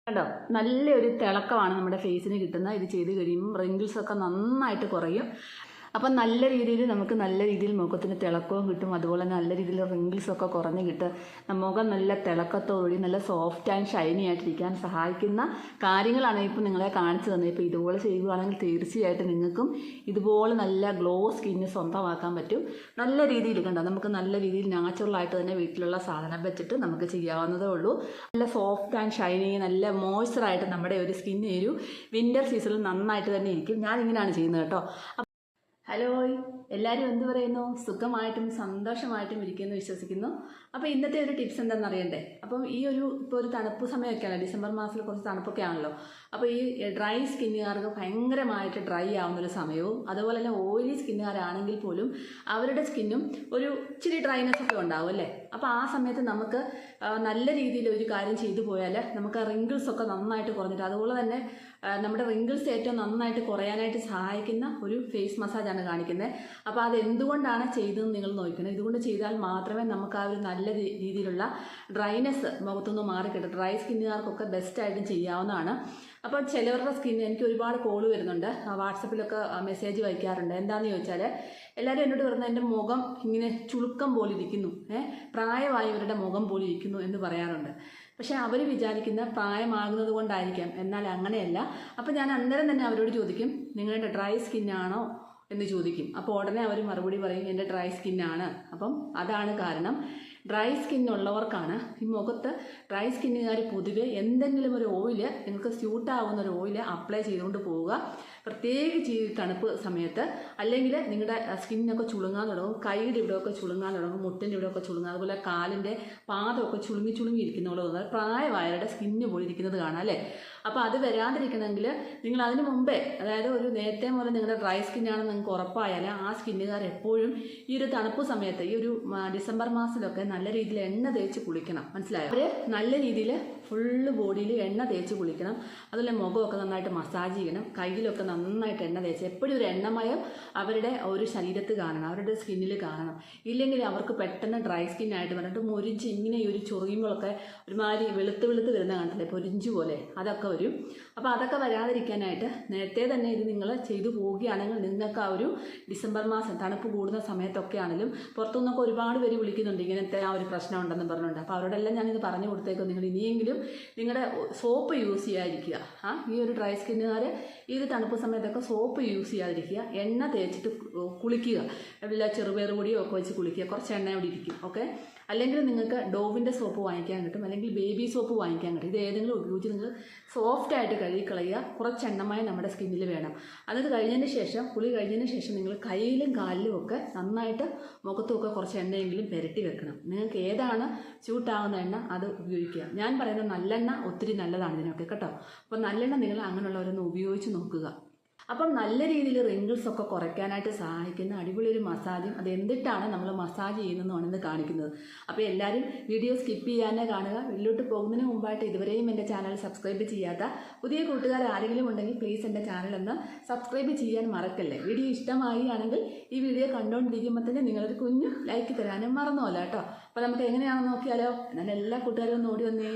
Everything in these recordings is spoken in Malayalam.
കണ്ടോ, നല്ലൊരു തിളക്കമാണ് നമ്മുടെ ഫേസിന് കിട്ടുന്നത്. ഇത് ചെയ്ത് കഴിയുമ്പോൾ റിങ്കിൾസൊക്കെ നന്നായിട്ട് കുറയും. അപ്പം നല്ല രീതിയിൽ നമുക്ക് നല്ല രീതിയിൽ മുഖത്തിന് തിളക്കവും കിട്ടും. അതുപോലെ നല്ല രീതിയിൽ റിങ്കിൾസൊക്കെ കുറഞ്ഞ് കിട്ടും. മുഖം നല്ല തിളക്കത്തോടുകൂടി നല്ല സോഫ്റ്റ് ആൻഡ് ഷൈനി ആയിട്ടിരിക്കാൻ സഹായിക്കുന്ന കാര്യങ്ങളാണ് ഇപ്പോൾ നിങ്ങളെ കാണിച്ചു തന്നത്. ഇപ്പോൾ ഇതുപോലെ ചെയ്യുകയാണെങ്കിൽ തീർച്ചയായിട്ടും നിങ്ങൾക്കും ഇതുപോലെ നല്ല ഗ്ലോ സ്കിന്ന് സ്വന്തമാക്കാൻ പറ്റും. നല്ല രീതിയിൽ കണ്ടോ, നമുക്ക് നല്ല രീതിയിൽ നാച്ചുറലായിട്ട് തന്നെ വീട്ടിലുള്ള സാധനം വെച്ചിട്ട് നമുക്ക് ചെയ്യാവുന്നതേ ഉള്ളൂ. നല്ല സോഫ്റ്റ് ആൻഡ് ഷൈനി, നല്ല മോയ്സ്ചറായിട്ട് നമ്മുടെ ഒരു സ്കിന്ന് ഒരു വിൻ്റർ സീസണിൽ നന്നായിട്ട് തന്നെ ഇരിക്കും. ഞാനിങ്ങനെയാണ് ചെയ്യുന്നത് കേട്ടോ. ഹലോ, എല്ലാവരും എന്ത് പറയുന്നു? സുഖമായിട്ടും സന്തോഷമായിട്ടും ഇരിക്കുമെന്ന് വിശ്വസിക്കുന്നു. അപ്പോൾ ഇന്നത്തെ ഒരു ടിപ്സ് എന്താണെന്ന് അറിയണ്ടേ? അപ്പം ഇപ്പോൾ ഒരു തണുപ്പ് സമയമൊക്കെയാണ്, ഡിസംബർ മാസത്തിൽ കുറച്ച് തണുപ്പൊക്കെ ആണല്ലോ. അപ്പോൾ ഈ ഡ്രൈ സ്കിന്നുകാർക്ക് ഭയങ്കരമായിട്ട് ഡ്രൈ ആവുന്നൊരു സമയവും, അതുപോലെ തന്നെ ഓയിലി സ്കിന്നുകാരാണെങ്കിൽ പോലും അവരുടെ സ്കിന്നും ഒരു ഇച്ചിരി ഡ്രൈനെസ് ഒക്കെ ഉണ്ടാവും അല്ലേ. അപ്പോൾ ആ സമയത്ത് നമുക്ക് നല്ല രീതിയിൽ ഒരു കാര്യം ചെയ്തു പോയാൽ നമുക്ക് റിങ്കിൾസൊക്കെ നന്നായിട്ട് കുറഞ്ഞിട്ട്, അതുപോലെ തന്നെ നമ്മുടെ റിങ്കിൾസ് ഏറ്റവും നന്നായിട്ട് കുറയാനായിട്ട് സഹായിക്കുന്ന ഒരു ഫേസ് മസാജാണ് കാണിക്കുന്നത്. അപ്പോൾ അത് എന്തുകൊണ്ടാണ് ചെയ്തതെന്ന് നിങ്ങൾ നോക്കണം. ഇതുകൊണ്ട് ചെയ്താൽ മാത്രമേ നമുക്ക് ആ ഒരു നല്ല രീതിയിലുള്ള ഡ്രൈനെസ് മുഖത്തുനിന്ന് മാറിക്കിട്ടും. ഡ്രൈ സ്കിന്നുകാർക്കൊക്കെ ബെസ്റ്റായിട്ടും ചെയ്യാവുന്നതാണ്. അപ്പോൾ ചിലവരുടെ സ്കിന്ന്, എനിക്ക് ഒരുപാട് കോള് വരുന്നുണ്ട്, വാട്സപ്പിലൊക്കെ മെസ്സേജ് വയ്ക്കാറുണ്ട്. എന്താണെന്ന് ചോദിച്ചാൽ എല്ലാവരും എന്നോട് പറയുന്നത് എൻ്റെ മുഖം ഇങ്ങനെ ചുളുക്കം പോലെ ഇരിക്കുന്നു, പ്രായമായവരുടെ മുഖം പോലെ ഇരിക്കുന്നു എന്ന് പറയാറുണ്ട്. പക്ഷേ അവർ വിചാരിക്കുന്ന പ്രായമാകുന്നത് കൊണ്ടായിരിക്കാം, എന്നാൽ അങ്ങനെയല്ല. അപ്പോൾ ഞാൻ അന്നേരം തന്നെ അവരോട് ചോദിക്കും, നിങ്ങളുടെ ഡ്രൈ സ്കിന്നാണോ എന്ന് ചോദിക്കും. അപ്പോൾ ഉടനെ അവർ മറുപടി പറയും, എൻ്റെ ഡ്രൈ സ്കിന്നാണ്. അപ്പം അതാണ് കാരണം. ഡ്രൈ സ്കിന്നുള്ളവർക്കാണ് ഈ മുഖത്ത്, ഡ്രൈ സ്കിന്നുകാർ പൊതുവെ എന്തെങ്കിലും ഒരു ഓയില്, നിങ്ങൾക്ക് സ്യൂട്ടാവുന്ന ഒരു ഓയില് അപ്ലൈ ചെയ്തുകൊണ്ട് പോവുക. പ്രത്യേകിച്ച് ഈ തണുപ്പ് സമയത്ത്. അല്ലെങ്കിൽ നിങ്ങളുടെ സ്കിന്നൊക്കെ ചുളുങ്ങാൻ തുടങ്ങും, കൈയുടെ ഇവിടെയൊക്കെ ചുളുങ്ങാൻ തുടങ്ങും, മുട്ടിൻ്റെ ഇവിടെയൊക്കെ ചുളുങ്ങുക, അതുപോലെ കാലിൻ്റെ പാദമൊക്കെ ചുളുങ്ങി ഇരിക്കുന്നതോട് തോന്നുന്നത് പ്രായമായവരുടെ സ്കിന്ന് പോലെ ഇരിക്കുന്നത് കാണാം അല്ലേ. അപ്പോൾ അത് വരാതിരിക്കണമെങ്കിൽ നിങ്ങൾ അതിന് മുമ്പേ, അതായത് ഒരു നേരത്തെ മുതൽ നിങ്ങളുടെ ഡ്രൈ സ്കിന്നാണെന്ന് നിങ്ങൾക്ക് ഉറപ്പായാൽ ആ സ്കിന്നുകാർ എപ്പോഴും ഈ ഒരു തണുപ്പ് സമയത്ത്, ഈ ഒരു ഡിസംബർ മാസത്തിലൊക്കെ നല്ല രീതിയിൽ എണ്ണ തേച്ച് കുളിക്കണം. മനസ്സിലായോ? അവർ നല്ല രീതിയിൽ ഫുള്ള് ബോഡിയിൽ എണ്ണ തേച്ച് കുളിക്കണം. അതുപോലെ മുഖമൊക്കെ നന്നായിട്ട് മസാജ് ചെയ്യണം, കയ്യിലൊക്കെ നന്നായിട്ട് എണ്ണ തേച്ച്. എപ്പോഴും ഒരു എണ്ണമയം അവരുടെ ഒരു ശരീരത്ത് കാണണം, അവരുടെ സ്കിന്നിൽ കാണണം. ഇല്ലെങ്കിൽ അവർക്ക് പെട്ടെന്ന് ഡ്രൈ സ്കിന്നായിട്ട് പറഞ്ഞിട്ട് മൊരിഞ്ച് ഇങ്ങനെ ഒരു ചൊറിയുമ്പോഴൊക്കെ ഒരുമാതിരി വെളുത്ത് വരുന്ന കണ്ടില്ലേ, പൊരിഞ്ചു പോലെ, അതൊക്കെ വരും. അപ്പോൾ അതൊക്കെ വരാതിരിക്കാനായിട്ട് നേരത്തെ തന്നെ ഇത് നിങ്ങൾ ചെയ്തു പോവുകയാണെങ്കിൽ നിങ്ങൾക്ക് ആ ഒരു ഡിസംബർ മാസം തണുപ്പ് കൂടുന്ന സമയത്തൊക്കെ ആണെങ്കിലും, പുറത്തുനിന്നൊക്കെ ഒരുപാട് പേര് വിളിക്കുന്നുണ്ട് ഇങ്ങനത്തെ ആ ഒരു പ്രശ്നം ഉണ്ടെന്ന് പറഞ്ഞുകൊണ്ട്. അപ്പോൾ അവരോടെല്ലാം ഞാനിത് പറഞ്ഞു കൊടുത്തേക്കും, നിങ്ങൾ ഇനിയെങ്കിലും നിങ്ങളുടെ സോപ്പ് യൂസ് ചെയ്യാതിരിക്കുക. ഈ ഒരു ഡ്രൈ സ്കിന്നുകാർ ഈ ഒരു തണുപ്പ് സമയത്തൊക്കെ സോപ്പ് യൂസ് ചെയ്യാതിരിക്കുക, എണ്ണ തേച്ചിട്ട് കുളിക്കുക. വല്ല ചെറുപയർ പൊടിയോ ഒക്കെ വെച്ച് കുളിക്കുക, കുറച്ച് എണ്ണ അവിടെ ഇരിക്കും. ഓക്കെ, അല്ലെങ്കിൽ നിങ്ങൾക്ക് ഡോവിൻ്റെ സോപ്പ് വാങ്ങിക്കാൻ കിട്ടും, അല്ലെങ്കിൽ ബേബി സോപ്പ് വാങ്ങിക്കാൻ കിട്ടും. ഇത് ഏതെങ്കിലും ഉപയോഗിച്ച് നിങ്ങൾ സോഫ്റ്റായിട്ട് കഴുകിക്കളയുക. കുറച്ച് എണ്ണമായി നമ്മുടെ സ്കിന്നിൽ വേണം. അത് കഴിഞ്ഞതിന് ശേഷം, കുളി കഴിഞ്ഞതിന് ശേഷം നിങ്ങൾ കയ്യിലും കാലിലും ഒക്കെ നന്നായിട്ട് മുഖത്തുമൊക്കെ കുറച്ച് എണ്ണയെങ്കിലും പുരട്ടി വെക്കണം. നിങ്ങൾക്ക് ഏതാണ് സ്യൂട്ടാവുന്ന എണ്ണ അത് ഉപയോഗിക്കുക. ഞാൻ പറയുന്നത് നല്ലെണ്ണ ഒത്തിരി നല്ലതാണ് ഇതിനൊക്കെ കേട്ടോ. അപ്പോൾ നല്ലെണ്ണ നിങ്ങൾ അങ്ങനെയുള്ളവരൊന്ന് ഉപയോഗിച്ച് നോക്കുക. അപ്പം നല്ല രീതിയിൽ റിങ്കിൾസൊക്കെ കുറയ്ക്കാനായിട്ട് സഹായിക്കുന്ന അടിപൊളി ഒരു മസാജും, അത് എന്തിട്ടാണ് നമ്മൾ മസാജ് ചെയ്യുന്നതെന്നാണ് ഇന്ന് കാണിക്കുന്നത്. അപ്പോൾ എല്ലാവരും വീഡിയോ സ്കിപ്പ് ചെയ്യാനേ കാണുക. വീട്ടിലോട്ട് പോകുന്നതിന് മുമ്പായിട്ട് ഇതുവരെയും എൻ്റെ ചാനൽ സബ്സ്ക്രൈബ് ചെയ്യാത്ത പുതിയ കൂട്ടുകാർ ആരെങ്കിലും ഉണ്ടെങ്കിൽ പ്ലീസ് എൻ്റെ ചാനലൊന്ന് സബ്സ്ക്രൈബ് ചെയ്യാൻ മറക്കല്ലേ. വീഡിയോ ഇഷ്ടമായി ആണെങ്കിൽ ഈ വീഡിയോ കണ്ടുകൊണ്ടിരിക്കുമ്പോൾ തന്നെ നിങ്ങളൊരു കുഞ്ഞു ലൈക്ക് തരാനും മറന്നുമല്ല കേട്ടോ. അപ്പോൾ നമുക്ക് എങ്ങനെയാണെന്ന് നോക്കിയാലോ. എന്നാൽ എല്ലാ കൂട്ടുകാരും ഒന്ന് ഓടി വന്നേ.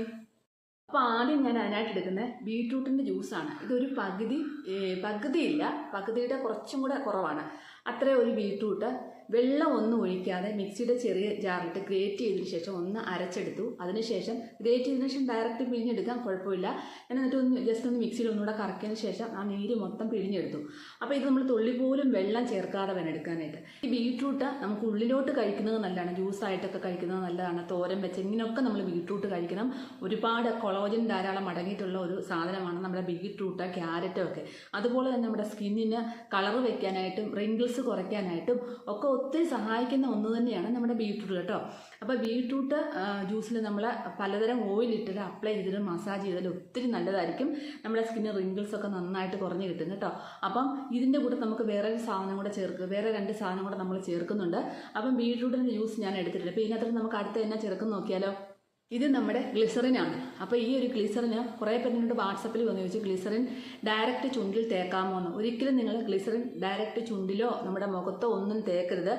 അപ്പോൾ ആദ്യം ഞാൻ അതിനായിട്ട് എടുക്കുന്നത് ബീട്രൂട്ടിൻ്റെ ജ്യൂസാണ്. ഇതൊരു പകുതിയില്ല, പകുതിയുടെ കുറച്ചും കൂടെ കുറവാണ്. അത്രയും ഒരു ബീട്രൂട്ട് വെള്ളം ഒന്നും ഒഴിക്കാതെ മിക്സിയുടെ ചെറിയ ജാറിലിട്ട് ഗ്രേറ്റ് ചെയ്തതിന് ശേഷം ഒന്ന് അരച്ചെടുത്തു. അതിനുശേഷം ഗ്രേറ്റ് ചെയ്തതിന് ശേഷം ഡയറക്റ്റ് പിഴിഞ്ഞെടുക്കാൻ കുഴപ്പമില്ല. എന്നിട്ട് ജസ്റ്റ് ഒന്ന് മിക്സിയിൽ ഒന്നുകൂടെ കറക്കിയതിന് ശേഷം ആ നീര് മൊത്തം പിഴിഞ്ഞെടുത്തു. അപ്പോൾ ഇത് നമ്മൾ തുള്ളി പോലും വെള്ളം ചേർക്കാതെ വേണം എടുക്കാനായിട്ട്. ഈ ബീട്രൂട്ട് നമുക്ക് ഉള്ളിലോട്ട് കഴിക്കുന്നത് നല്ലതാണ്, ജ്യൂസായിട്ടൊക്കെ കഴിക്കുന്നത് നല്ലതാണ്, തോരൻ വെച്ച് ഇങ്ങനെയൊക്കെ നമ്മൾ ബീട്രൂട്ട് കഴിക്കണം. ഒരുപാട് കൊളോജൻ ധാരാളം അടങ്ങിയിട്ടുള്ള ഒരു സാധനമാണ് നമ്മുടെ ബീട്രൂട്ട്, ക്യാരറ്റും ഒക്കെ. അതുപോലെ തന്നെ നമ്മുടെ സ്കിന്നിന് കളർ വയ്ക്കാനായിട്ടും റിങ്കിൾസ് കുറയ്ക്കാനായിട്ടും ഒക്കെ ഒത്തിരി സഹായിക്കുന്ന ഒന്ന് തന്നെയാണ് നമ്മുടെ ബീട്രൂട്ട് കേട്ടോ. അപ്പോൾ ബീട്രൂട്ട് ജ്യൂസിൽ നമ്മൾ പലതരം ഓയിലിട്ടിട്ട് അപ്ലൈ ചെയ്തിട്ട് മസാജ് ചെയ്താൽ ഒത്തിരി നല്ലതായിരിക്കും. നമ്മുടെ സ്കിന്ന് റിങ്കിൾസൊക്കെ നന്നായിട്ട് കുറഞ്ഞ് കിട്ടും കേട്ടോ. അപ്പം ഇതിൻ്റെ കൂടെ നമുക്ക് വേറെ ഒരു സാധനം കൂടെ വേറെ 2 സാധനം കൂടെ നമ്മൾ ചേർക്കുന്നുണ്ട്. അപ്പം ബീട്രൂട്ടിൻ്റെ ജ്യൂസ് ഞാൻ എടുത്തിട്ടുണ്ട്. അപ്പോൾ ഇതിനകത്ത് നമുക്ക് അടുത്ത് തന്നെ ചേർക്കും നോക്കിയാലോ. ഇത് നമ്മുടെ ഗ്ലിസറിനാണ്. അപ്പോൾ ഈ ഒരു ഗ്ലിസറിന് കുറേ പേരിനോട് വാട്സപ്പിൽ വന്ന് ചോദിച്ചു ഗ്ലിസറിൻ ഡയറക്റ്റ് ചുണ്ടിൽ തേക്കാമോ എന്ന്. ഒരിക്കലും നിങ്ങൾ ഗ്ലിസറിൻ ഡയറക്റ്റ് ചുണ്ടിലോ നമ്മുടെ മുഖത്തോ ഒന്നും തേക്കരുത്.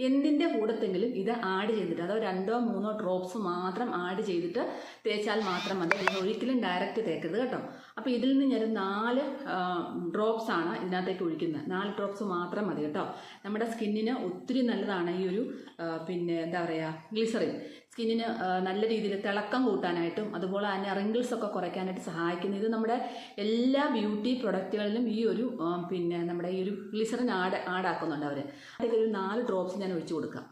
എന്തിൻ്റെ കൂടത്തെങ്കിലും ഇത് ആഡ് ചെയ്തിട്ട്, അതോ 2-3 ഡ്രോപ്സ് മാത്രം ആഡ് ചെയ്തിട്ട് തേച്ചാൽ മാത്രം മതി. നിങ്ങൾ ഒരിക്കലും ഡയറക്റ്റ് തേക്കരുത് കേട്ടോ. അപ്പോൾ ഇതിൽ നിന്ന് ഞാൻ 4 ഡ്രോപ്സാണ് ഇതിനകത്തേക്ക് ഒഴിക്കുന്നത്. 4 ഡ്രോപ്സ് മാത്രം മതി കേട്ടോ. നമ്മുടെ സ്കിന്നിന് ഒത്തിരി നല്ലതാണ് ഈ ഒരു എന്താ പറയുക ഗ്ലിസറിൻ. സ്കിന്നിന് നല്ല രീതിയിൽ തിളക്കം കൂട്ടാനായിട്ടും അതുപോലെ തന്നെ റിങ്കിൾസ് ഒക്കെ കുറയ്ക്കാനായിട്ട് സഹായിക്കുന്നു. ഇത് നമ്മുടെ എല്ലാ ബ്യൂട്ടി പ്രൊഡക്റ്റുകളിലും ഈ ഒരു നമ്മുടെ ഈ ഒരു ഗ്ലിസറിൻ ആഡാക്കുന്നുണ്ട് അവർ. അതിൽ ഒരു 4 ഡ്രോപ്സ് ഞാൻ ഒഴിച്ചു കൊടുക്കാം.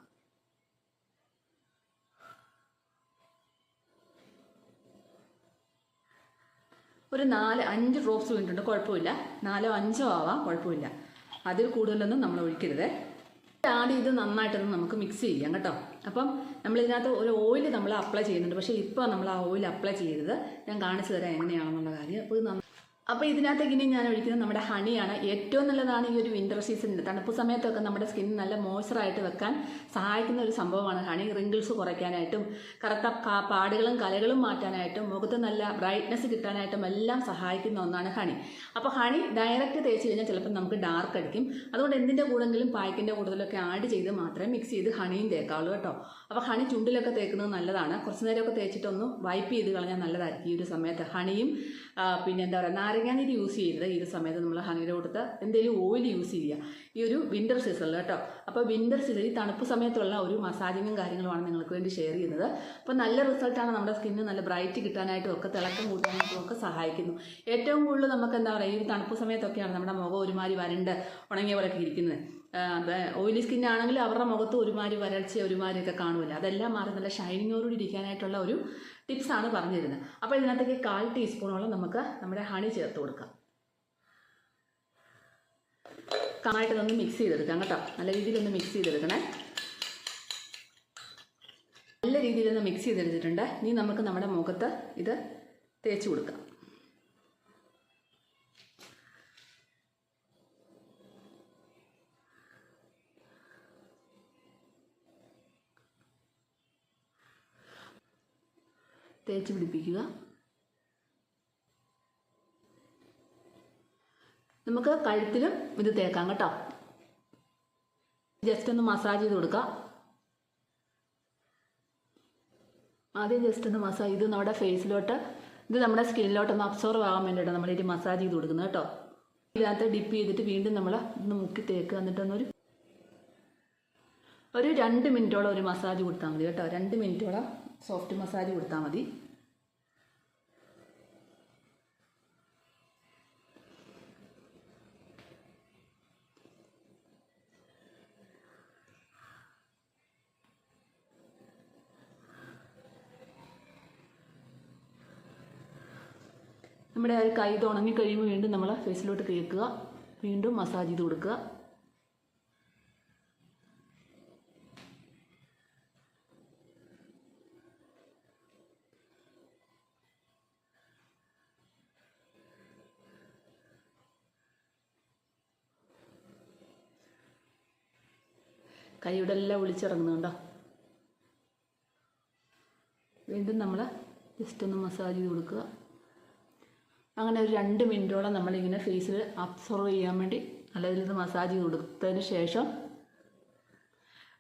ഒരു 4-5 ഡ്രോപ്സ് വീണിട്ടുണ്ട്, കുഴപ്പമില്ല. 4-5 ആവാം, കുഴപ്പമില്ല. അതിൽ കൂടുതലൊന്നും നമ്മൾ ഒഴിക്കരുത്. ആദ്യം ഇത് നന്നായിട്ടൊന്ന് നമുക്ക് മിക്സ് ചെയ്യാം കേട്ടോ. അപ്പം നമ്മളിതിനകത്ത് ഒരു ഓയിൽ നമ്മൾ അപ്ലൈ ചെയ്യുന്നുണ്ട്, പക്ഷേ ഇപ്പോൾ നമ്മൾ ആ ഓയിൽ അപ്ലൈ ചെയ്യരുത്. ഞാൻ കാണിച്ചു തരാം എങ്ങനെയാണെന്നുള്ള കാര്യം. അപ്പോൾ ഇതിനകത്തേക്ക് ഇനി ഞാൻ ഒഴിക്കുന്നത് നമ്മുടെ ഹണിയാണ്. ഏറ്റവും നല്ലതാണ് ഈ ഒരു വിൻ്റർ സീസണിൽ തണുപ്പ് സമയത്തൊക്കെ നമ്മുടെ സ്കിൻ നല്ല മോയ്സ്ചറായിട്ട് വെക്കാൻ സഹായിക്കുന്ന ഒരു സംഭവമാണ് ഹണി. റിങ്കിൾസ് കുറയ്ക്കാനായിട്ടും കറുത്ത പാടുകളും കലകളും മാറ്റാനായിട്ടും മുഖത്ത് നല്ല ബ്രൈറ്റ്നസ് കിട്ടാനായിട്ടും എല്ലാം സഹായിക്കുന്ന ഒന്നാണ് ഹണി. അപ്പോൾ ഹണി ഡയറക്റ്റ് തേച്ച് കഴിഞ്ഞാൽ ചിലപ്പോൾ നമുക്ക് ഡാർക്ക് അടിക്കും. അതുകൊണ്ട് എന്തിൻ്റെ കൂടെങ്കിലും പായ്ക്കിൻ്റെ കൂടുതലൊക്കെ ആഡ് ചെയ്ത് മാത്രമേ മിക്സ് ചെയ്ത് ഹണിയും തേക്കാവുള്ളൂ കേട്ടോ. അപ്പോൾ ഹണി ചുണ്ടിലൊക്കെ തേക്കുന്നത് നല്ലതാണ്. കുറച്ച് നേരമൊക്കെ തേച്ചിട്ടൊന്ന് വൈപ്പ് ചെയ്ത് കളഞ്ഞാൽ നല്ലതായിരിക്കും ഈ ഒരു സമയത്ത്. ഹണിയും എന്താ പറയുക നാരങ്ങാനീര് യൂസ് ചെയ്യരുത് ഈ ഒരു സമയത്ത്. നമ്മൾ ഹണിയുടെ കൊടുത്ത് എന്തെങ്കിലും ഓയിൽ യൂസ് ചെയ്യുക ഈ ഒരു വിൻ്റർ സീസണിൽ കേട്ടോ. അപ്പോൾ വിൻ്റർ സീസൺ ഈ തണുപ്പ് സമയത്തുള്ള ഒരു മസാജിങ്ങും കാര്യങ്ങളുമാണ് നിങ്ങൾക്ക് വേണ്ടി ഷെയർ ചെയ്യുന്നത്. അപ്പോൾ നല്ല റിസൾട്ടാണ്. നമ്മുടെ സ്കിന്ന് നല്ല ബ്രൈറ്റ് കിട്ടാനായിട്ടും ഒക്കെ തിളക്കം കൂട്ടാനായിട്ടും ഒക്കെ സഹായിക്കുന്നു. ഏറ്റവും കൂടുതൽ നമുക്ക് എന്താ പറയുക ഈ ഒരു തണുപ്പ് സമയത്തൊക്കെയാണ് നമ്മുടെ മുഖം ഒരുമാതിരി വരണ്ട് ഉണങ്ങിയ പോലെയൊക്കെ ഇരിക്കുന്നത്. ഓയിലി സ്കിന്നാണെങ്കിൽ അവരുടെ മുഖത്ത് ഒരുമാതിരി വരൾച്ച ഒരുമാതിരിയൊക്കെ കാണുമല്ലോ. അതെല്ലാം മാറി നല്ല ഷൈനിങ്ങോടുകൂടി ഇരിക്കാനായിട്ടുള്ള ഒരു ടിപ്സാണ് പറഞ്ഞു തരുന്നത്. അപ്പോൾ ഇതിനകത്തേക്ക് 1/4 ടീസ്പൂണോളം നമുക്ക് നമ്മുടെ ഹണി ചേർത്ത് കൊടുക്കാം. നന്നായിട്ടൊന്ന് മിക്സ് ചെയ്തെടുക്കാം കേട്ടോ. നല്ല രീതിയിലൊന്ന് മിക്സ് ചെയ്തെടുക്കണേ. നല്ല രീതിയിലൊന്ന് മിക്സ് ചെയ്തെടുത്തിട്ടുണ്ട്. ഇനി നമുക്ക് നമ്മുടെ മുഖത്ത് ഇത് തേച്ച് കൊടുക്കാം. തേച്ച് പിടിപ്പിക്കുക. നമുക്ക് കഴുത്തിലും ഇത് തേക്കാം കേട്ടോ. ജസ്റ്റ് ഒന്ന് മസാജ് ചെയ്ത് കൊടുക്കുക. ആദ്യം ജസ്റ്റ് ഒന്ന് മസാജ് ഇത് നമ്മുടെ ഫേസിലോട്ട് ഇത് നമ്മുടെ സ്കിന്നിലോട്ടൊന്ന് അബ്സോർവ് ആകാൻ വേണ്ടിയിട്ടാണ് നമ്മളിത് മസാജ് ചെയ്ത് കൊടുക്കുന്നത് കേട്ടോ. ഇതിനകത്ത് ഡിപ്പ് ചെയ്തിട്ട് വീണ്ടും നമ്മൾ ഒന്ന് മുക്കി തേക്കുക. എന്നിട്ടൊന്നൊരു 2 മിനിറ്റോളം ഒരു മസാജ് കൊടുത്താൽ മതി കേട്ടോ. 2 മിനിറ്റോളം സോഫ്റ്റ് മസാജ് കൊടുത്താൽ മതി. നമ്മുടെ ആ ഒരു കൈ ഉണങ്ങി കഴിയുമ്പോൾ വീണ്ടും നമ്മൾ ഫേസിലോട്ട് തേക്കുക. വീണ്ടും മസാജ് ചെയ്ത് കൊടുക്കുക. കൈയുടെ എല്ലാം ഒളിച്ചിറങ്ങുന്നുണ്ടോ. വീണ്ടും നമ്മൾ ജസ്റ്റ് ഒന്ന് മസാജ് ചെയ്ത് കൊടുക്കുക. അങ്ങനെ ഒരു 2 മിനിറ്റോളം നമ്മളിങ്ങനെ ഫേസിൽ അബ്സോർവ് ചെയ്യാൻ വേണ്ടി നല്ല രീതിയിൽ മസാജ് ചെയ്ത് കൊടുത്തതിന് ശേഷം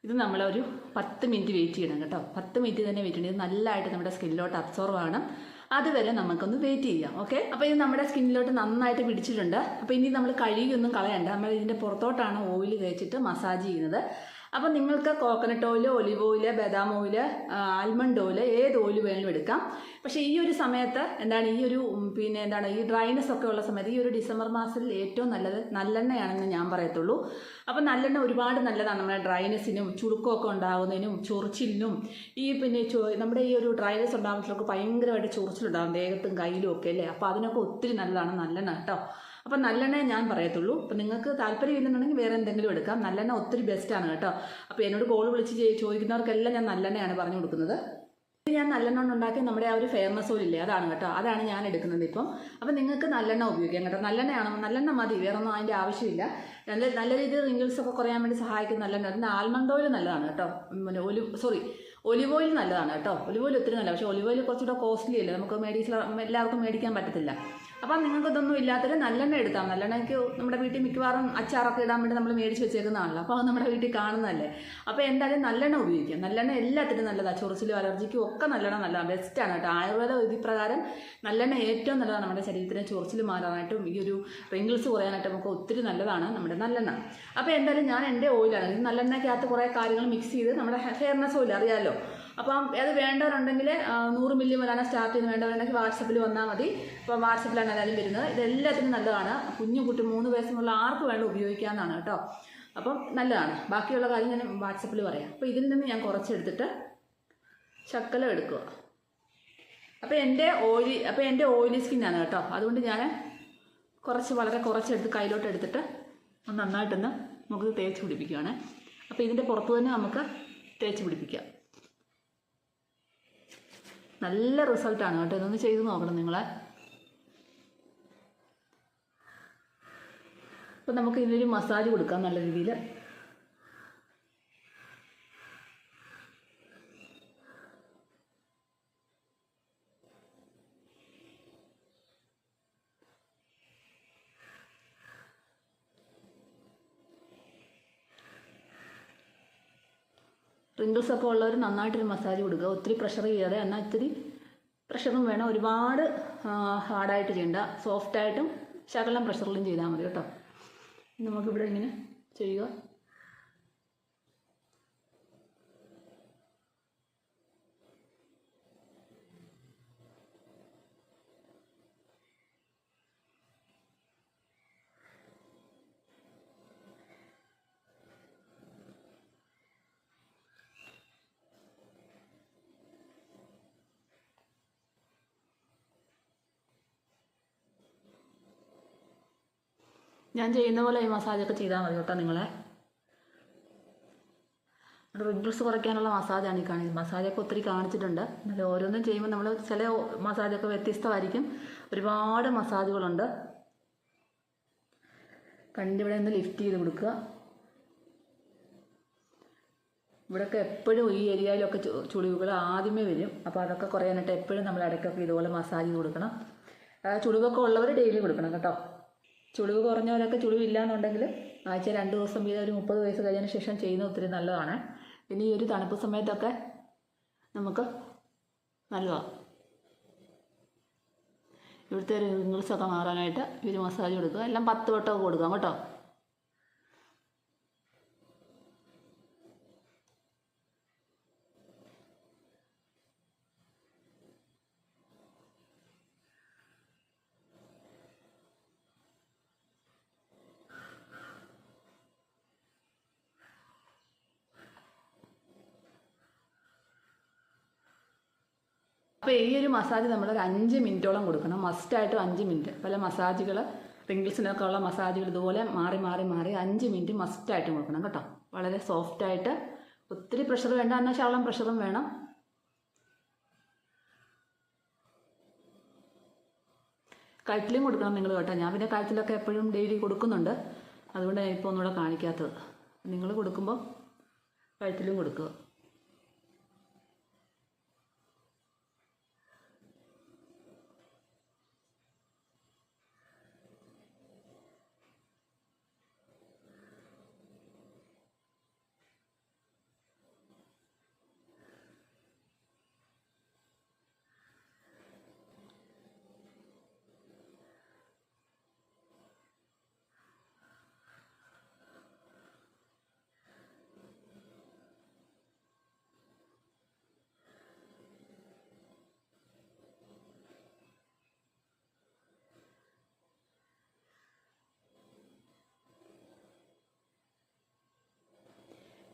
ഇത് നമ്മളൊരു 10 മിനിറ്റ് വെയിറ്റ് ചെയ്യണം കേട്ടോ. 10 മിനിറ്റ് തന്നെ വെയിറ്റ് ചെയ്യണം. ഇത് നല്ലതായിട്ട് നമ്മുടെ സ്കിന്നിലോട്ട് അബ്സോർവ് ആണ്. അതുവരെ നമുക്കൊന്ന് വെയിറ്റ് ചെയ്യാം. ഓക്കെ. അപ്പോൾ ഇത് നമ്മുടെ സ്കിന്നിലോട്ട് നന്നായിട്ട് പിടിച്ചിട്ടുണ്ട്. അപ്പോൾ ഇനി നമ്മൾ കഴുകിയൊന്നും കളയണ്ട. നമ്മൾ ഇതിൻ്റെ പുറത്തോട്ടാണ് ഓയിൽ തേച്ചിട്ട് മസാജ് ചെയ്യുന്നത്. അപ്പോൾ നിങ്ങൾക്ക് കോക്കനട്ട് ഓയിൽ, ഒലിവ് ഓയിൽ, ബദാം ഓയിൽ, ആൽമണ്ട് ഓയിൽ ഏത് ഓയിൽ വേണമെങ്കിലും എടുക്കാം. പക്ഷേ ഈ ഒരു സമയത്ത് ഈ ഒരു ഈ ഡ്രൈനെസ് ഒക്കെ ഉള്ള സമയത്ത് ഈ ഒരു ഡിസംബർ മാസത്തിൽ ഏറ്റവും നല്ലത് നല്ലെണ്ണയാണെന്ന് ഞാൻ പറയത്തുള്ളൂ. അപ്പോൾ നല്ലെണ്ണ ഒരുപാട് നല്ലതാണ് നമ്മുടെ ഡ്രൈനെസ്സിനും ചുളുക്കമൊക്കെ ഉണ്ടാകുന്നതിനും ചൊറിച്ചിലിനും നമ്മുടെ ഈ ഒരു ഡ്രൈനെസ് ഉണ്ടാകുന്നതിലൊക്കെ ഭയങ്കരമായിട്ട് ചൊറിച്ചിലുണ്ടാകും ദേഹത്തും കയ്യിലും ഒക്കെ അല്ലേ. അപ്പോൾ അതിനൊക്കെ ഒത്തിരി നല്ലതാണ് നല്ലെണ്ണ കേട്ടോ. അപ്പം നല്ലെണ്ണ ഞാൻ പറയത്തുള്ളൂ. അപ്പം നിങ്ങൾക്ക് താല്പര്യമില്ലെന്നുണ്ടെങ്കിൽ വേറെ എന്തെങ്കിലും എടുക്കാം. നല്ലെണ്ണ ഒത്തിരി ബെസ്റ്റാണ് കേട്ടോ. അപ്പോൾ എന്നോട് കോൾ വിളിച്ച് ചോദിക്കുന്നവർക്കെല്ലാം ഞാൻ നല്ലെണ്ണയാണ് പറഞ്ഞു കൊടുക്കുന്നത്. ഞാൻ നല്ലെണ്ണ ഉണ്ടാക്കി നമ്മുടെ ആ ഒരു ഫെയർനെസ് ഓയിൽ ഇല്ലേ അതാണ് കേട്ടോ. അതാണ് ഞാൻ എടുക്കുന്നത് ഇപ്പം. അപ്പം നിങ്ങൾക്ക് നല്ലെണ്ണ ഉപയോഗിക്കാം കേട്ടോ. നല്ലെണ്ണ മതി, വേറെ ഒന്നും അതിൻ്റെ ആവശ്യമില്ല. നല്ല രീതിയിൽ റിങ്കിൾസ് ഒക്കെ കുറയാൻ വേണ്ടി സഹായിക്കുന്ന നല്ലെണ്ണ. അതിൻ്റെ ആൽമണ്ട് ഓയിൽ നല്ലതാണ് കേട്ടോ. ഒലിവ് ഓയിൽ നല്ലതാണ് കേട്ടോ. ഒലിവ് ഓയിൽ ഒത്തിരി നല്ല, പക്ഷേ ഒലിവ് ഓയിൽ കുറച്ചുകൂടെ കോസ്റ്റ്ലി അല്ലേ, നമുക്ക് എല്ലാവർക്കും മേടിക്കാൻ പറ്റത്തില്ല. അപ്പം നിങ്ങൾക്ക് ഇതൊന്നും ഇല്ലാത്തൊരു നല്ലെണ്ണ എടുത്താൽ, നല്ലെണ്ണയ്ക്ക് നമ്മുടെ വീട്ടിൽ മിക്കവാറും അച്ചാറൊക്കെ ഇടാൻ വേണ്ടി നമ്മൾ മേടിച്ച് വെച്ചേക്കുന്നതാണല്ലോ, അപ്പോൾ അത് നമ്മുടെ വീട്ടിൽ കാണുന്നതല്ലേ. അപ്പോൾ എന്തായാലും നല്ലെണ്ണ ഉപയോഗിക്കാം. നല്ലെണ്ണ എല്ലാത്തിനും നല്ലതാണ്, ചൊറിച്ചിലും അലർജിക്കും ഒക്കെ നല്ലെണ്ണ നല്ലതാണ്, ബെസ്റ്റാണ് കേട്ടോ. ആയുർവേദ വിധിപ്രകാരം നല്ലെണ്ണ ഏറ്റവും നല്ലതാണ് നമ്മുടെ ശരീരത്തിനെ ചൊറിച്ചിൽ മാറാനായിട്ടും ഈ ഒരു റിങ്കിൾസ് കുറയാനായിട്ടും ഒക്കെ ഒത്തിരി നല്ലതാണ് നമ്മുടെ നല്ലെണ്ണ. അപ്പോൾ എന്തായാലും ഞാൻ എൻ്റെ ഓയിലാണ്, ഇത് നല്ലെണ്ണയ്ക്കകത്ത് കുറേ കാര്യങ്ങൾ മിക്സ് ചെയ്ത് നമ്മുടെ ഫെയർനെസ് ഓയിൽ അറിയാമല്ലോ. അപ്പം അത് വേണ്ടവരുണ്ടെങ്കിൽ 100 മില്ലി മുതലാണ് സ്റ്റാർട്ട് ചെയ്യുന്നത്. വേണ്ടവരുണ്ടെങ്കിൽ വാട്സപ്പിൽ വന്നാൽ മതി. ഇപ്പം വാട്സപ്പിലാണ് എല്ലാവരും വരുന്നത്. ഇതെല്ലാത്തിനും നല്ലതാണ്. കുഞ്ഞു കുട്ടി 3 വയസ്സിനുള്ള ആർക്ക് വേണം ഉപയോഗിക്കാമെന്നാണ് കേട്ടോ. അപ്പം നല്ലതാണ്. ബാക്കിയുള്ള കാര്യം ഞാൻ വാട്സപ്പിൽ പറയാം. അപ്പോൾ ഇതിൽ നിന്ന് ഞാൻ കുറച്ചെടുത്തിട്ട് ശകലം എടുക്കുക. അപ്പോൾ എൻ്റെ ഓയിലി സ്കിന്നാണ് കേട്ടോ. അതുകൊണ്ട് ഞാൻ വളരെ കുറച്ചെടുത്ത് കയ്യിലോട്ട് എടുത്തിട്ട് നന്നായിട്ടൊന്ന് നമുക്ക് തേച്ച് പിടിപ്പിക്കുകയാണ്. അപ്പോൾ ഇതിൻ്റെ പുറത്ത് തന്നെ നമുക്ക് തേച്ച് പിടിപ്പിക്കാം. നല്ല റിസൾട്ടാണ് കേട്ടോ. ഇതൊന്ന് ചെയ്ത് നോക്കണം നിങ്ങൾ. അപ്പം നമുക്ക് ഇതിനൊരു മസാജ് കൊടുക്കാം നല്ല രീതിയിൽ. റിങ്കിൾസ് ഒക്കെ ഉള്ളവർ നന്നായിട്ടൊരു മസാജ് കൊടുക്കുക. ഒത്തിരി പ്രഷർ ചെയ്യാതെ, എന്നാൽ ഇത്തിരി പ്രഷറും വേണം. ഒരുപാട് ഹാർഡായിട്ട് ചെയ്യണ്ട, സോഫ്റ്റായിട്ടും ശകലം പ്രഷറിലും ചെയ്താൽ മതി കേട്ടോ. നമുക്കിവിടെ ഇങ്ങനെ ചെയ്യുക. ഞാൻ ചെയ്യുന്ന പോലെ ഈ മസാജൊക്കെ ചെയ്താൽ മതി കേട്ടോ നിങ്ങളെ. റിങ്കിൾസ് കുറയ്ക്കാനുള്ള മസാജാണ് ഈ കാണിക്കുന്നത്. മസാജൊക്കെ ഒത്തിരി കാണിച്ചിട്ടുണ്ട്. എന്നാലും ഓരോന്നും ചെയ്യുമ്പോൾ നമ്മൾ ചില മസാജൊക്കെ വ്യത്യസ്തമായിരിക്കും. ഒരുപാട് മസാജുകളുണ്ട്. കണ്ടിവിടെ ഒന്ന് ലിഫ്റ്റ് ചെയ്ത് കൊടുക്കുക. ഇവിടെയൊക്കെ എപ്പോഴും ഈ ഏരിയയിലൊക്കെ ചുളിവുകൾ ആദ്യമേ വരും. അപ്പോൾ അതൊക്കെ കുറയാനായിട്ട് എപ്പോഴും നമ്മൾ ഇടയ്ക്കൊക്കെ ഇതുപോലെ മസാജ് ചെയ്ത് കൊടുക്കണം. ചുളിവൊക്കെ ഉള്ളവർ ഡെയിലി കൊടുക്കണം കേട്ടോ. ചുളിവ് കുറഞ്ഞവരൊക്കെ ചുളിവില്ലാന്നുണ്ടെങ്കിൽ ആഴ്ച 2 ദിവസം വീതം ഒരു 30 വയസ്സ് കഴിഞ്ഞതിന് ശേഷം ചെയ്യുന്നത് ഒത്തിരി നല്ലതാണ്. പിന്നെ ഈ ഒരു തണുപ്പ് സമയത്തൊക്കെ നമുക്ക് നല്ലതാണ്. ഇവിടുത്തെ റിങ്കിൾസൊക്കെ മാറാനായിട്ട് ഈ ഒരു മസാജ് കൊടുക്കുക. എല്ലാം 10 വട്ടമൊക്കെ കൊടുക്കാം കേട്ടോ. അപ്പോൾ ഈ ഒരു മസാജ് നമ്മളൊരു 5 മിനിറ്റോളം കൊടുക്കണം. മസ്റ്റായിട്ടും 5 മിനിറ്റ്. പല മസാജുകൾ റിങ്കിൾസിനൊക്കെ ഉള്ള മസാജുകൾ ഇതുപോലെ മാറി 5 മിനിറ്റ് മസ്റ്റായിട്ടും കൊടുക്കണം കേട്ടോ. വളരെ സോഫ്റ്റായിട്ട്, ഒത്തിരി പ്രഷർ വേണ്ട, എന്നാൽ ശകലം പ്രഷറും വേണം. കഴുത്തിലും കൊടുക്കണം നിങ്ങൾ കേട്ടോ. ഞാൻ പിന്നെ കഴുത്തിലൊക്കെ എപ്പോഴും ഡെയിലി കൊടുക്കുന്നുണ്ട്. അതുകൊണ്ട് ഞാൻ ഇപ്പോൾ ഒന്നുകൂടെ കാണിക്കാത്തത്. നിങ്ങൾ കൊടുക്കുമ്പോൾ കഴുത്തിലും കൊടുക്കുക.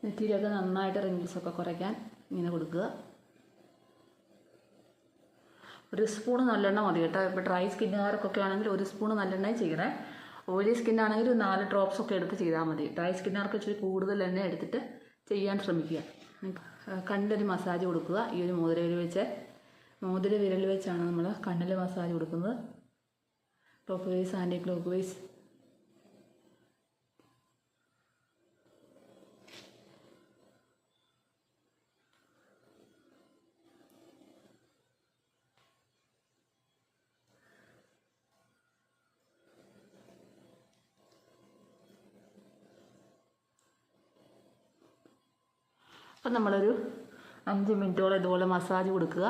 നെറ്റിയിലൊക്കെ നന്നായിട്ട് റിങ്കിൾസൊക്കെ കുറയ്ക്കാൻ ഇങ്ങനെ കൊടുക്കുക. 1 സ്പൂണ് നല്ലെണ്ണ മതി കേട്ടോ. ഇപ്പോൾ ഡ്രൈ സ്കിന്നുകാർക്കൊക്കെ ആണെങ്കിൽ 1 സ്പൂണ് നല്ലെണ്ണയും ചെയ്യണേ. ഓയിലി സ്കിന്നാണെങ്കിൽ 4 ഡ്രോപ്സ് ഒക്കെ എടുത്ത് ചെയ്താൽ മതി. ഡ്രൈ സ്കിന്നുകാർക്ക് ഇച്ചിരി കൂടുതൽ എണ്ണ എടുത്തിട്ട് ചെയ്യാൻ ശ്രമിക്കുക. കണ്ണിലൊരു മസാജ് കൊടുക്കുക. ഈ ഒരു മോതിര വിരൽ വെച്ചാണ് നമ്മൾ കണ്ണിൽ മസാജ് കൊടുക്കുന്നത്. Clockwise, anti clockwise. അപ്പം നമ്മളൊരു 5 മിനിറ്റോളം ഇതുപോലെ മസാജ് കൊടുക്കുക.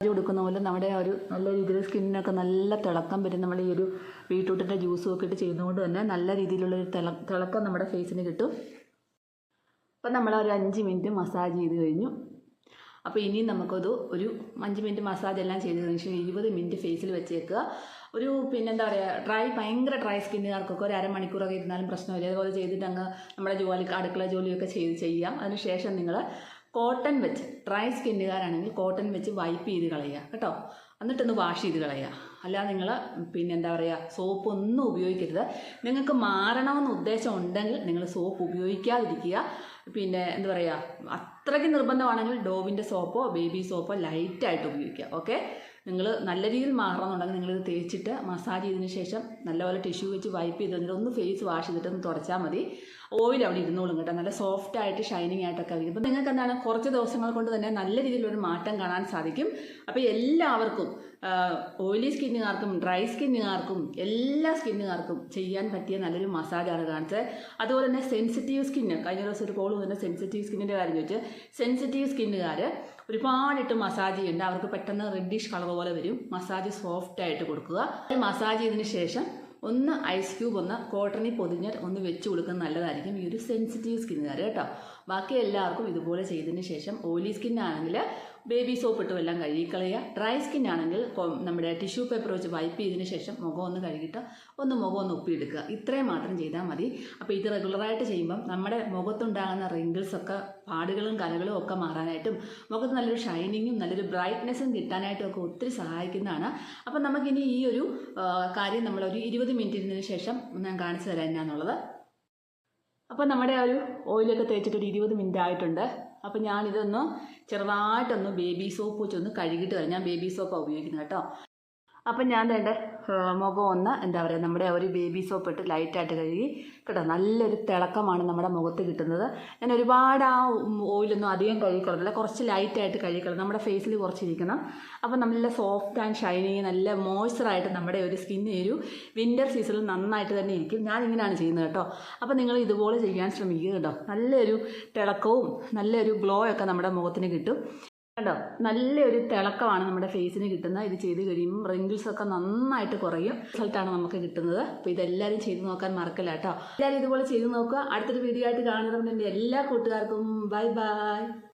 കൊടുക്കുന്ന പോലെ നമ്മുടെ ഒരു നല്ല രീതിയിൽ സ്കിന്നിനൊക്കെ നല്ല തിളക്കം വരും. നമ്മൾ ഈ ഒരു ബീട്രൂട്ടിൻ്റെ ജ്യൂസും ഒക്കെ ഇട്ട് ചെയ്യുന്നതുകൊണ്ട് തന്നെ നല്ല രീതിയിലുള്ളൊരു തിളക്കം നമ്മുടെ ഫേസിന് കിട്ടും. അപ്പം നമ്മൾ ഒരു 5 മിനിറ്റ് മസാജ് ചെയ്ത് കഴിഞ്ഞു. അപ്പോൾ ഇനിയും നമുക്കത് ഒരു 5 മിനിറ്റ് മസാജ് എല്ലാം ചെയ്ത് കഴിഞ്ഞ ശേഷം 20 മിനിറ്റ് ഫേസിൽ വെച്ചേക്കുക. ഒരു പിന്നെന്താ പറയുക, ഭയങ്കര ഡ്രൈ സ്കിന്നുകാർക്കൊക്കെ ഒരു അരമണിക്കൂറൊക്കെ ഇരുന്നാലും പ്രശ്നമില്ല. അതുപോലെ ചെയ്തിട്ട് അങ്ങ് നമ്മുടെ അടുക്കള ജോലിയൊക്കെ ചെയ്യാം. അതിനുശേഷം നിങ്ങൾ കോട്ടൺ വെച്ച്, ഡ്രൈ സ്കിന്നുകാരാണെങ്കിൽ കോട്ടൺ വെച്ച് വൈപ്പ് ചെയ്ത് കളയുക കേട്ടോ. എന്നിട്ടൊന്ന് വാഷ് ചെയ്ത് കളയുക. അല്ലാതെ നിങ്ങൾ പിന്നെന്താ പറയുക, സോപ്പ് ഒന്നും ഉപയോഗിക്കരുത്. നിങ്ങൾക്ക് മാറണമെന്ന് ഉദ്ദേശം ഉണ്ടെങ്കിൽ നിങ്ങൾ സോപ്പ് ഉപയോഗിക്കാതിരിക്കുക. പിന്നെ എന്താ പറയുക, അത്രയ്ക്ക് നിർബന്ധമാണെങ്കിൽ ഡോവിൻ്റെ സോപ്പോ ബേബി സോപ്പോ ലൈറ്റായിട്ട് ഉപയോഗിക്കുക. ഓക്കെ, നിങ്ങൾ നല്ല രീതിയിൽ മാറണമെന്നുണ്ടെങ്കിൽ നിങ്ങളിത് തേച്ചിട്ട് മസാജ് ചെയ്തതിന് ശേഷം നല്ലപോലെ ടിഷ്യൂ വെച്ച് വൈപ്പ് ചെയ്ത് കഴിഞ്ഞിട്ട് ഒന്ന് ഫേസ് വാഷ് ചെയ്തിട്ട് ഒന്ന് തുടച്ചാൽ മതി. ഓയിൽ അവിടെ ഇരുന്നോളും കേട്ടോ. നല്ല സോഫ്റ്റായിട്ട് ഷൈനിങ് ആയിട്ടൊക്കെ വരും. അപ്പോൾ നിങ്ങൾക്ക് എന്താണ് കുറച്ച് ദിവസങ്ങൾ കൊണ്ട് തന്നെ നല്ല രീതിയിലൊരു മാറ്റം കാണാൻ സാധിക്കും. അപ്പോൾ എല്ലാവർക്കും ഓയിലി സ്കിന്നുകാർക്കും ഡ്രൈ സ്കിന്നുകാർക്കും എല്ലാ സ്കിന്നുകാർക്കും ചെയ്യാൻ പറ്റിയ നല്ലൊരു മസാജാണ് കാണിച്ചത്. അതുപോലെ തന്നെ സെൻസിറ്റീവ് സ്കിന്ന്, കഴിഞ്ഞ ദിവസം ഒരു കോൾ തന്നെ സെൻസിറ്റീവ് സ്കിന്നിൻ്റെ കാര്യം ചോദിച്ച്, സെൻസിറ്റീവ് സ്കിന്നുകാർ ഒരുപാടിട്ട് മസാജ് ചെയ്യുന്നുണ്ട്. അവർക്ക് പെട്ടെന്ന് റെഡിഷ് കളർ പോലെ വരും. മസാജ് സോഫ്റ്റായിട്ട് കൊടുക്കുക. മസാജ് ചെയ്തതിന് ശേഷം ഒന്ന് ഐസ് ക്യൂബ് ഒന്ന് കോട്ടണിൽ പൊതിഞ്ഞ് ഒന്ന് വെച്ച് കൊടുക്കുന്നത് നല്ലതായിരിക്കും ഈ ഒരു സെൻസിറ്റീവ് സ്കിന്നുകാർ കേട്ടോ. ബാക്കി എല്ലാവർക്കും ഇതുപോലെ ചെയ്തതിന് ശേഷം ഓയിലി സ്കിന്നാണെങ്കിൽ ബേബി സോപ്പ് ഇട്ടും എല്ലാം കഴുകിക്കളയുക. ഡ്രൈ സ്കിന്നാണെങ്കിൽ നമ്മുടെ ടിഷ്യൂ പേപ്പർ വെച്ച് വൈപ്പ് ചെയ്തതിന് ശേഷം മുഖം ഒന്ന് കഴുകിയിട്ട് മുഖം ഒന്ന് ഉപ്പിയെടുക്കുക. ഇത്രയും മാത്രം ചെയ്താൽ മതി. അപ്പോൾ ഇത് റെഗുലറായിട്ട് ചെയ്യുമ്പം നമ്മുടെ മുഖത്തുണ്ടാകുന്ന റിങ്കിൾസൊക്കെ, പാടുകളും കലകളും ഒക്കെ മാറാനായിട്ടും മുഖത്ത് നല്ലൊരു ഷൈനിങ്ങും നല്ലൊരു ബ്രൈറ്റ്നെസ്സും കിട്ടാനായിട്ടും ഒക്കെ ഒത്തിരി സഹായിക്കുന്നതാണ്. അപ്പം നമുക്കിനി ഈ ഒരു കാര്യം നമ്മളൊരു 20 മിനിറ്റിന് ശേഷം ഞാൻ കാണിച്ചു തരാം എന്നാന്നുള്ളത്. അപ്പോൾ നമ്മുടെ ആ ഒരു ഓയിലൊക്കെ തേച്ചിട്ടൊരു 20 മിനിറ്റ് ആയിട്ടുണ്ട്. അപ്പോൾ ഞാനിതൊന്ന് ചെറുതായിട്ടൊന്ന് ബേബി സോപ്പ് വെച്ചൊന്ന് കഴുകിയിട്ട് വരാം. ഞാൻ ബേബി സോപ്പാണ് ഉപയോഗിക്കുന്നത് കേട്ടോ. അപ്പം ഞാൻ വേണ്ട മുഖം ഒന്ന് എന്താ പറയുക, നമ്മുടെ ഒരു ബേബി സോപ്പ് ഇട്ട് ലൈറ്റായിട്ട് കഴുകി കേട്ടോ. നല്ലൊരു തിളക്കമാണ് നമ്മുടെ മുഖത്ത് കിട്ടുന്നത്. ഞാൻ ഒരുപാട് ആ ഓയിലൊന്നും അധികം കഴുകിക്കളഞ്ഞില്ല, കുറച്ച് ലൈറ്റായിട്ട് കഴുകിക്കളഞ്ഞു. നമ്മുടെ ഫേസിൽ കുറച്ചിരിക്കണം. അപ്പം നല്ല സോഫ്റ്റ് ആൻഡ് ഷൈനിങ്, നല്ല മോയ്സ്ചറായിട്ട് നമ്മുടെ ഒരു സ്കിന്ന് ഒരു വിൻ്റർ സീസണിൽ നന്നായിട്ട് തന്നെ ഇരിക്കും. ഞാനിങ്ങനെയാണ് ചെയ്യുന്നത് കേട്ടോ. അപ്പം നിങ്ങൾ ഇതുപോലെ ചെയ്യാൻ ശ്രമിക്കുക കേട്ടോ. നല്ലൊരു തിളക്കവും നല്ലൊരു ഗ്ലോ ഒക്കെ നമ്മുടെ മുഖത്തിന് കിട്ടും കേട്ടോ. നല്ലൊരു തിളക്കമാണ് നമ്മുടെ ഫേസിന് കിട്ടുന്നത്. ഇത് ചെയ്ത് കഴിയുമ്പോൾ റിങ്കിൾസൊക്കെ നന്നായിട്ട് കുറയും. റിസൾട്ടാണ് നമുക്ക് കിട്ടുന്നത്. അപ്പോൾ ഇതെല്ലാവരും ചെയ്ത് നോക്കാൻ മറക്കില്ല കേട്ടോ. എല്ലാവരും ഇതുപോലെ ചെയ്ത് നോക്കുക. അടുത്തൊരു വീഡിയോ ആയിട്ട് കാണുന്നതിന് എല്ലാ കൂട്ടുകാർക്കും ബൈ ബൈ.